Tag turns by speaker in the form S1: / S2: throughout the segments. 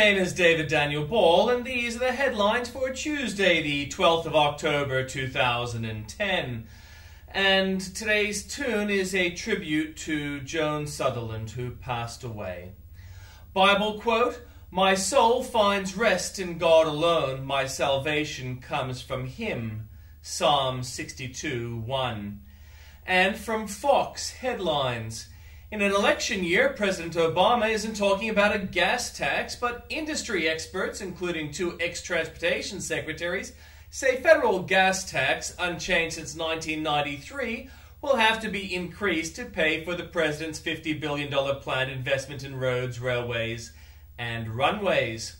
S1: name is David Daniel Ball, and these are the headlines for Tuesday, the 12th of October, 2010. And today's tune is a tribute to Joan Sutherland, who passed away. Bible quote, "My soul finds rest in God alone. My salvation comes from Him." Psalm 62:1. And from Fox headlines, in an election year, President Obama isn't talking about a gas tax, but industry experts, including two ex-transportation secretaries, say federal gas tax, unchanged since 1993, will have to be increased to pay for the president's $50 billion planned investment in roads, railways, and runways.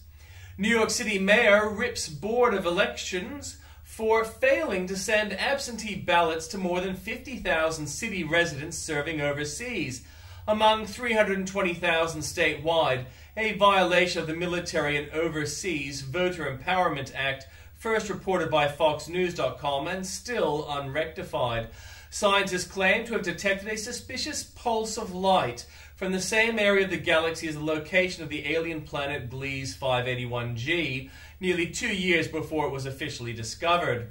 S1: New York City Mayor rips Board of Elections for failing to send absentee ballots to more than 50,000 city residents serving overseas, among 320,000 statewide, a violation of the Military and Overseas Voter Empowerment Act, first reported by FoxNews.com and still unrectified. Scientists claim to have detected a suspicious pulse of light from the same area of the galaxy as the location of the alien planet Gliese 581G, nearly 2 years before it was officially discovered.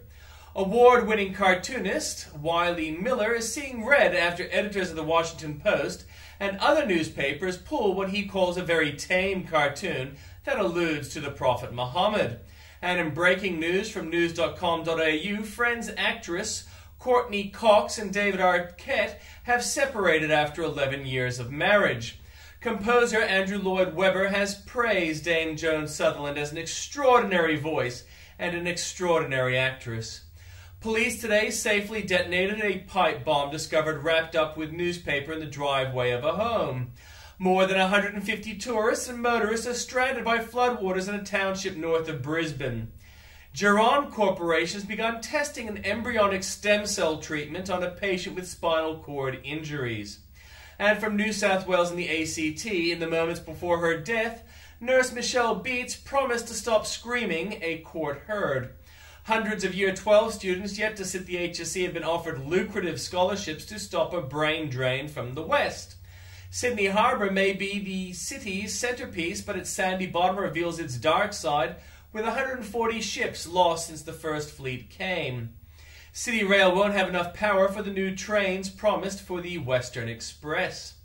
S1: Award-winning cartoonist Wiley Miller is seeing red after editors of the Washington Post and other newspapers pull what he calls a very tame cartoon that alludes to the Prophet Muhammad. And in breaking news from news.com.au, Friends actress Courtney Cox and David Arquette have separated after 11 years of marriage. Composer Andrew Lloyd Webber has praised Dame Joan Sutherland as an extraordinary voice and an extraordinary actress. Police today safely detonated a pipe bomb discovered wrapped up with newspaper in the driveway of a home. More than 150 tourists and motorists are stranded by floodwaters in a township north of Brisbane. Geron Corporation has begun testing an embryonic stem cell treatment on a patient with spinal cord injuries. And from New South Wales and the ACT, in the moments before her death, nurse Michelle Beats promised to stop screaming, a court heard. Hundreds of Year 12 students yet to sit the HSC have been offered lucrative scholarships to stop a brain drain from the West. Sydney Harbour may be the city's centrepiece, but its sandy bottom reveals its dark side, with 140 ships lost since the first fleet came. City Rail won't have enough power for the new trains promised for the Western Express.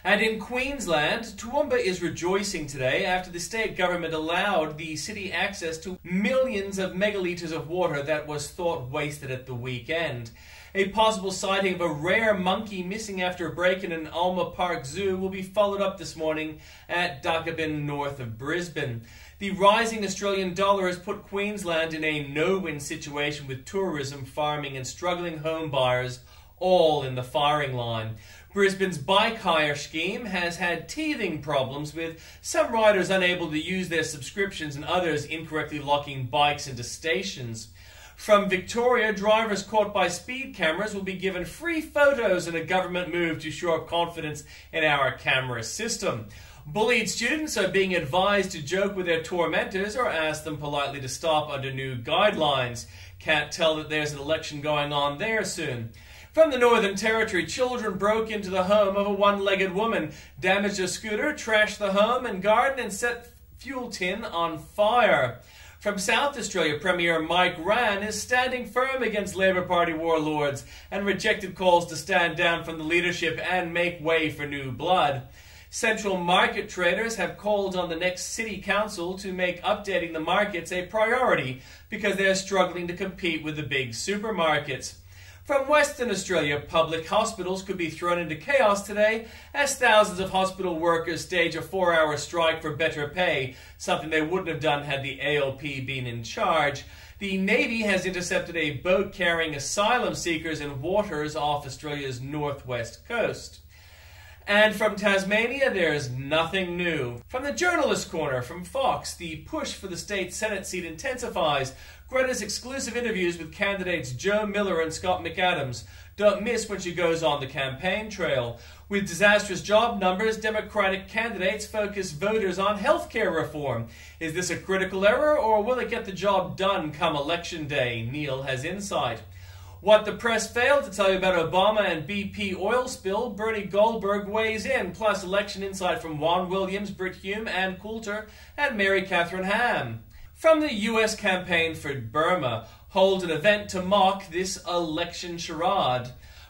S1: And in Queensland, Toowoomba is rejoicing today after the state government allowed the city access to millions of megalitres of water that was thought wasted at the weekend. A possible sighting of a rare monkey missing after a break-in in Alma Park Zoo will be followed up this morning at Dakabin, north of Brisbane. The rising Australian dollar has put Queensland in a no-win situation, with tourism, farming and struggling home buyers all in the firing line. Brisbane's bike hire scheme has had teething problems, with some riders unable to use their subscriptions and others incorrectly locking bikes into stations. From Victoria, drivers caught by speed cameras will be given free photos in a government move to shore up confidence in our camera system. Bullied students are being advised to joke with their tormentors or ask them politely to stop under new guidelines. Can't tell that there's an election going on there soon. From the Northern Territory, children broke into the home of a one-legged woman, damaged a scooter, trashed the home and garden, and set fuel tin on fire. From South Australia, Premier Mike Rann is standing firm against Labor Party warlords and rejected calls to stand down from the leadership and make way for new blood. Central market traders have called on the next city council to make updating the markets a priority because they're struggling to compete with the big supermarkets. From Western Australia, public hospitals could be thrown into chaos today as thousands of hospital workers stage a 4-hour strike for better pay, something they wouldn't have done had the ALP been in charge. The Navy has intercepted a boat carrying asylum seekers in waters off Australia's northwest coast. And from Tasmania, there's nothing new. From the Journalist Corner from Fox, the push for the state Senate seat intensifies. Greta's exclusive interviews with candidates Joe Miller and Scott McAdams. Don't miss when she goes on the campaign trail. With disastrous job numbers, Democratic candidates focus voters on healthcare reform. Is this a critical error, or will it get the job done come Election Day? Neil has insight. What the press failed to tell you about Obama and BP oil spill, Bernie Goldberg weighs in, plus election insight from Juan Williams, Britt Hume, Ann Coulter, and Mary Catherine Ham. From the U.S. campaign for Burma, hold an event to mock this election charade.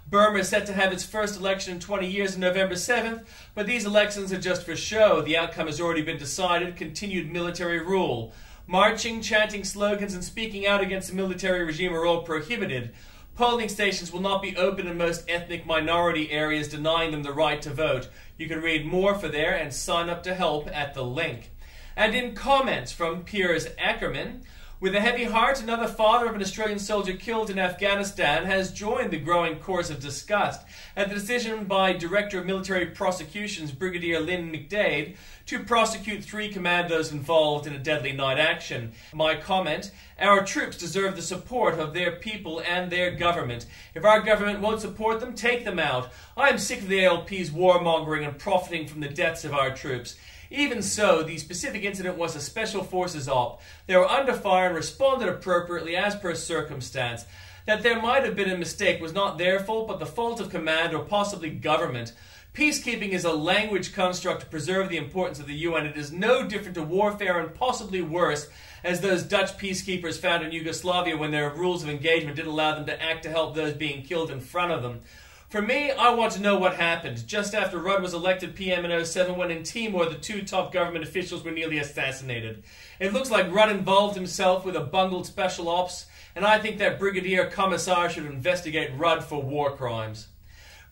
S1: Burma is set to have its first election in 20 years on November 7th, but these elections are just for show. The outcome has already been decided: continued military rule. Marching, chanting slogans, and speaking out against the military regime are all prohibited. Polling stations will not be open in most ethnic minority areas, denying them the right to vote. You can read more for there and sign up to help at the link. And in comments from Piers Ackerman, with a heavy heart, another father of an Australian soldier killed in Afghanistan has joined the growing chorus of disgust at the decision by Director of Military Prosecutions Brigadier Lynn McDade to prosecute 3 commandos involved in a deadly night action. My comment: our troops deserve the support of their people and their government. If our government won't support them, take them out. I am sick of the ALP's warmongering and profiting from the deaths of our troops. Even so, the specific incident was a Special Forces op. They were under fire and responded appropriately as per circumstance. That there might have been a mistake was not their fault, but the fault of command or possibly government. Peacekeeping is a language construct to preserve the importance of the UN. It is no different to warfare, and possibly worse, as those Dutch peacekeepers found in Yugoslavia when their rules of engagement didn't allow them to act to help those being killed in front of them. For me, I want to know what happened just after Rudd was elected PM in 2007, when in Timor the 2 top government officials were nearly assassinated. It looks like Rudd involved himself with a bungled special ops, and I think that Brigadier Commissar should investigate Rudd for war crimes.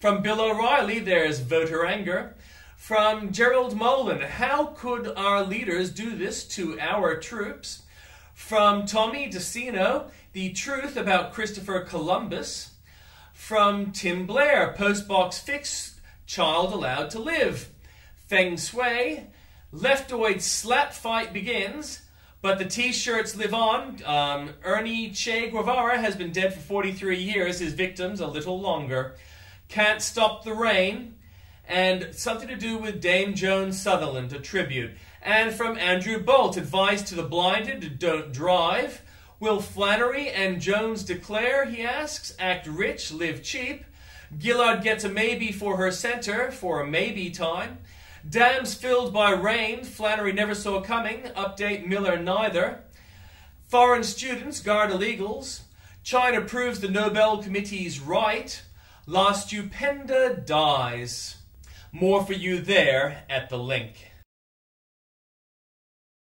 S1: From Bill O'Reilly, there's voter anger. From Gerald Molan, how could our leaders do this to our troops? From Tommy DeCino, the truth about Christopher Columbus. From Tim Blair, postbox fix, child allowed to live. Feng Shui, leftoid slap fight begins, but the t-shirts live on. Ernie Che Guevara has been dead for 43 years, his victims a little longer. Can't stop the rain, and something to do with Dame Joan Sutherland, a tribute. And from Andrew Bolt, advice to the blinded, don't drive. Will Flannery and Jones declare, he asks, act rich, live cheap? Gillard gets a maybe for her center, for a maybe time. Dams filled by rain, Flannery never saw coming, update Miller neither. Foreign students guard illegals. China proves the Nobel Committee's right. La Stupenda dies. More for you there at the link.